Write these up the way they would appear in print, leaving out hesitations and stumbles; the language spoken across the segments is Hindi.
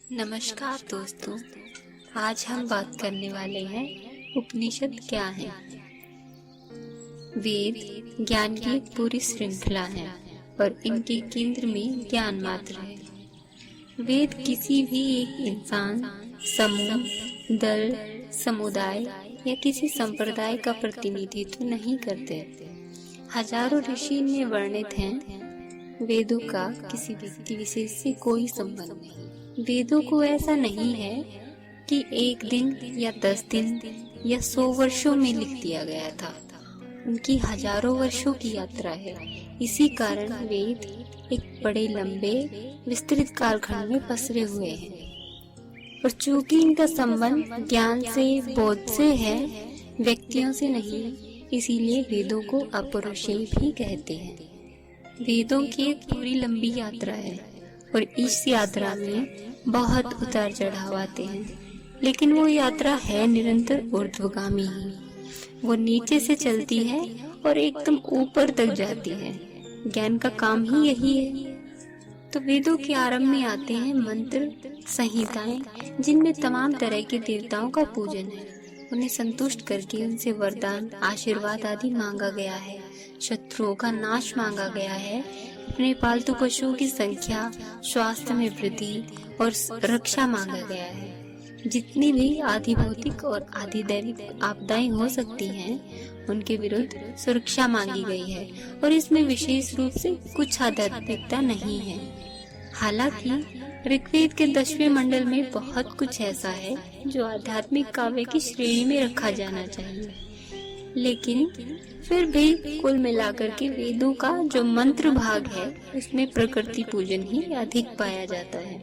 नमस्कार दोस्तों, आज हम बात करने वाले हैं उपनिषद क्या है। वेद ज्ञान की एक पूरी श्रृंखला है और इनके केंद्र में ज्ञान मात्र है। वेद किसी भी एक इंसान, समूह, दल, समुदाय या किसी संप्रदाय का प्रतिनिधित्व नहीं करते। हजारों ऋषि इनमें वर्णित हैं। वेदों का किसी व्यक्ति विशेष से कोई संबंध नहीं। वेदों को ऐसा नहीं है कि एक दिन या 10 दिन या 100 वर्षों में लिख दिया गया था। उनकी हजारों वर्षों की यात्रा है। इसी कारण वेद एक बड़े लंबे विस्तृत कालखंड में पसरे हुए हैं। और चूंकि इनका संबंध ज्ञान से, बोध से है, व्यक्तियों से नहीं, इसीलिए वेदों को अपौरुषेय भी कहते हैं। वेदों की एक पूरी लंबी यात्रा है और इस यात्रा में बहुत उतार चढ़ाव आते हैं, लेकिन वो यात्रा है निरंतर ऊर्ध्वगामी ही। वो नीचे से चलती है और एकदम ऊपर तक जाती है। ज्ञान का काम ही यही है। तो वेदों के आरंभ में आते हैं मंत्र, संहिताएं, जिनमें तमाम तरह के देवताओं का पूजन है। उन्हें संतुष्ट करके उनसे वरदान, आशीर्वाद आदि मांगा गया है। शत्रुओं का नाश मांगा गया है। अपने पालतू पशुओं की संख्या, स्वास्थ्य में वृद्धि और रक्षा मांगा गया है। जितनी भी आदि भौतिक और आदि दैविक आपदाएं हो सकती हैं, उनके विरुद्ध सुरक्षा मांगी गई है और इसमें विशेष रूप से कुछ आध्यात्मिकता नहीं है। हालांकि ऋग्वेद के 10वें मंडल में बहुत कुछ ऐसा है जो आध्यात्मिक काव्य की श्रेणी में रखा जाना चाहिए, लेकिन फिर भी कुल मिलाकर के वेदों का जो मंत्र भाग है उसमें प्रकृति पूजन ही अधिक पाया जाता है।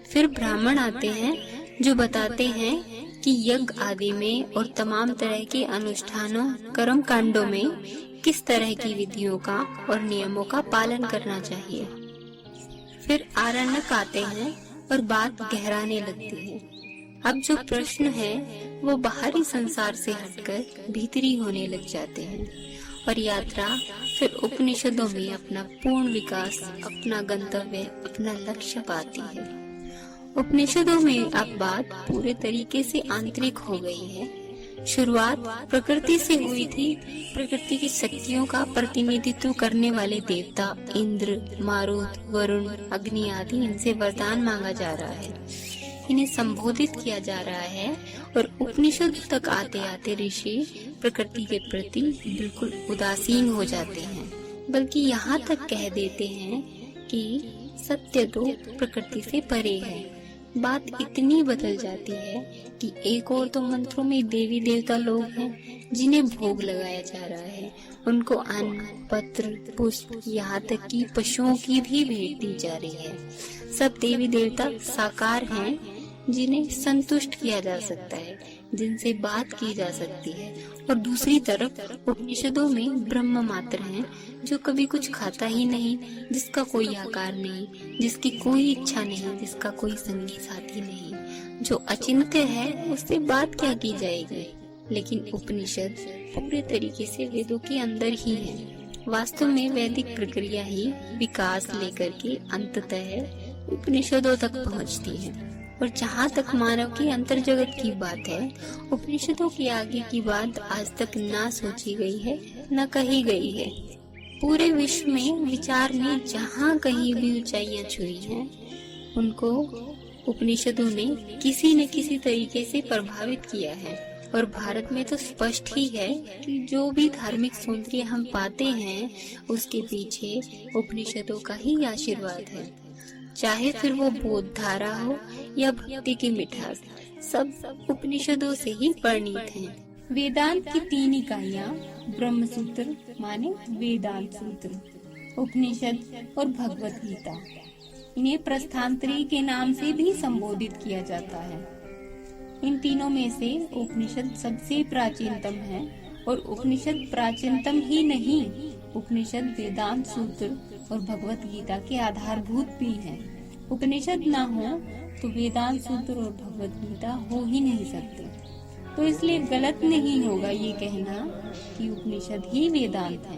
फिर ब्राह्मण आते हैं जो बताते हैं कि यज्ञ आदि में और तमाम तरह के अनुष्ठानों, कर्म कांडों में किस तरह की विधियों का और नियमों का पालन करना चाहिए। फिर आरण्यक आते हैं और बात गहराने लगती है। अब जो प्रश्न है वो बाहरी संसार से हटकर भीतरी होने लग जाते हैं और यात्रा फिर उपनिषदों में अपना पूर्ण विकास, अपना गंतव्य, अपना लक्ष्य पाती है। उपनिषदों में अब बात पूरे तरीके से आंतरिक हो गई है। शुरुआत प्रकृति से हुई थी। प्रकृति की शक्तियों का प्रतिनिधित्व करने वाले देवता इंद्र, मारुत, वरुण, अग्नि आदि, इनसे वरदान मांगा जा रहा है, इन्हें संबोधित किया जा रहा है। और उपनिषद तक आते आते ऋषि प्रकृति के प्रति बिल्कुल उदासीन हो जाते हैं, बल्कि यहाँ तक कह देते हैं कि सत्य तो प्रकृति से परे है। बात इतनी बदल जाती है कि एक और तो मंत्रों में देवी देवता लोग हैं जिन्हें भोग लगाया जा रहा है। उनको अन्न, पत्र, पुष्प, यहाँ तक कि पशुओं की भी भेंट दी जा रही है। सब देवी देवता साकार हैं जिन्हें संतुष्ट किया जा सकता है, जिनसे बात की जा सकती है। और दूसरी तरफ उपनिषदों में ब्रह्म मात्र हैं जो कभी कुछ खाता ही नहीं, जिसका कोई आकार नहीं, जिसकी कोई इच्छा नहीं, जिसका कोई संगी साथी नहीं, जो अचिंत्य है, उससे बात क्या की जाएगी। लेकिन उपनिषद पूरे तरीके से वेदों के अंदर ही है। वास्तव में वैदिक प्रक्रिया ही विकास लेकर के अंततः उपनिषदों तक पहुंचती है। और जहाँ तक मानव की अंतर जगत की बात है, उपनिषदों के आगे की बात आज तक ना सोची गई है, न कही गई है। पूरे विश्व में विचार ने जहाँ कहीं भी ऊंचाइयाँ छुई हैं, उनको उपनिषदों ने किसी न किसी तरीके से प्रभावित किया है। और भारत में तो स्पष्ट ही है कि जो भी धार्मिक सौंदर्य हम पाते हैं, उसके पीछे उपनिषदों का ही आशीर्वाद है। चाहे फिर वो बोध धारा हो या भक्ति की मिठास, सब उपनिषदों से ही परिणीत हैं। वेदांत की 3 इकाइयाँ ब्रह्म सूत्र माने वेदांत सूत्र, उपनिषद और भगवत गीता। इन्हें प्रस्थांतरी के नाम से भी संबोधित किया जाता है। इन तीनों में से उपनिषद सबसे प्राचीनतम है और उपनिषद प्राचीनतम ही नहीं, उपनिषद वेदांत सूत्र और भगवत गीता के आधारभूत भी हैं। उपनिषद न हो तो वेदांत सूत्र और भगवत गीता हो ही नहीं सकते। तो इसलिए गलत नहीं होगा ये कहना कि उपनिषद ही वेदांत है।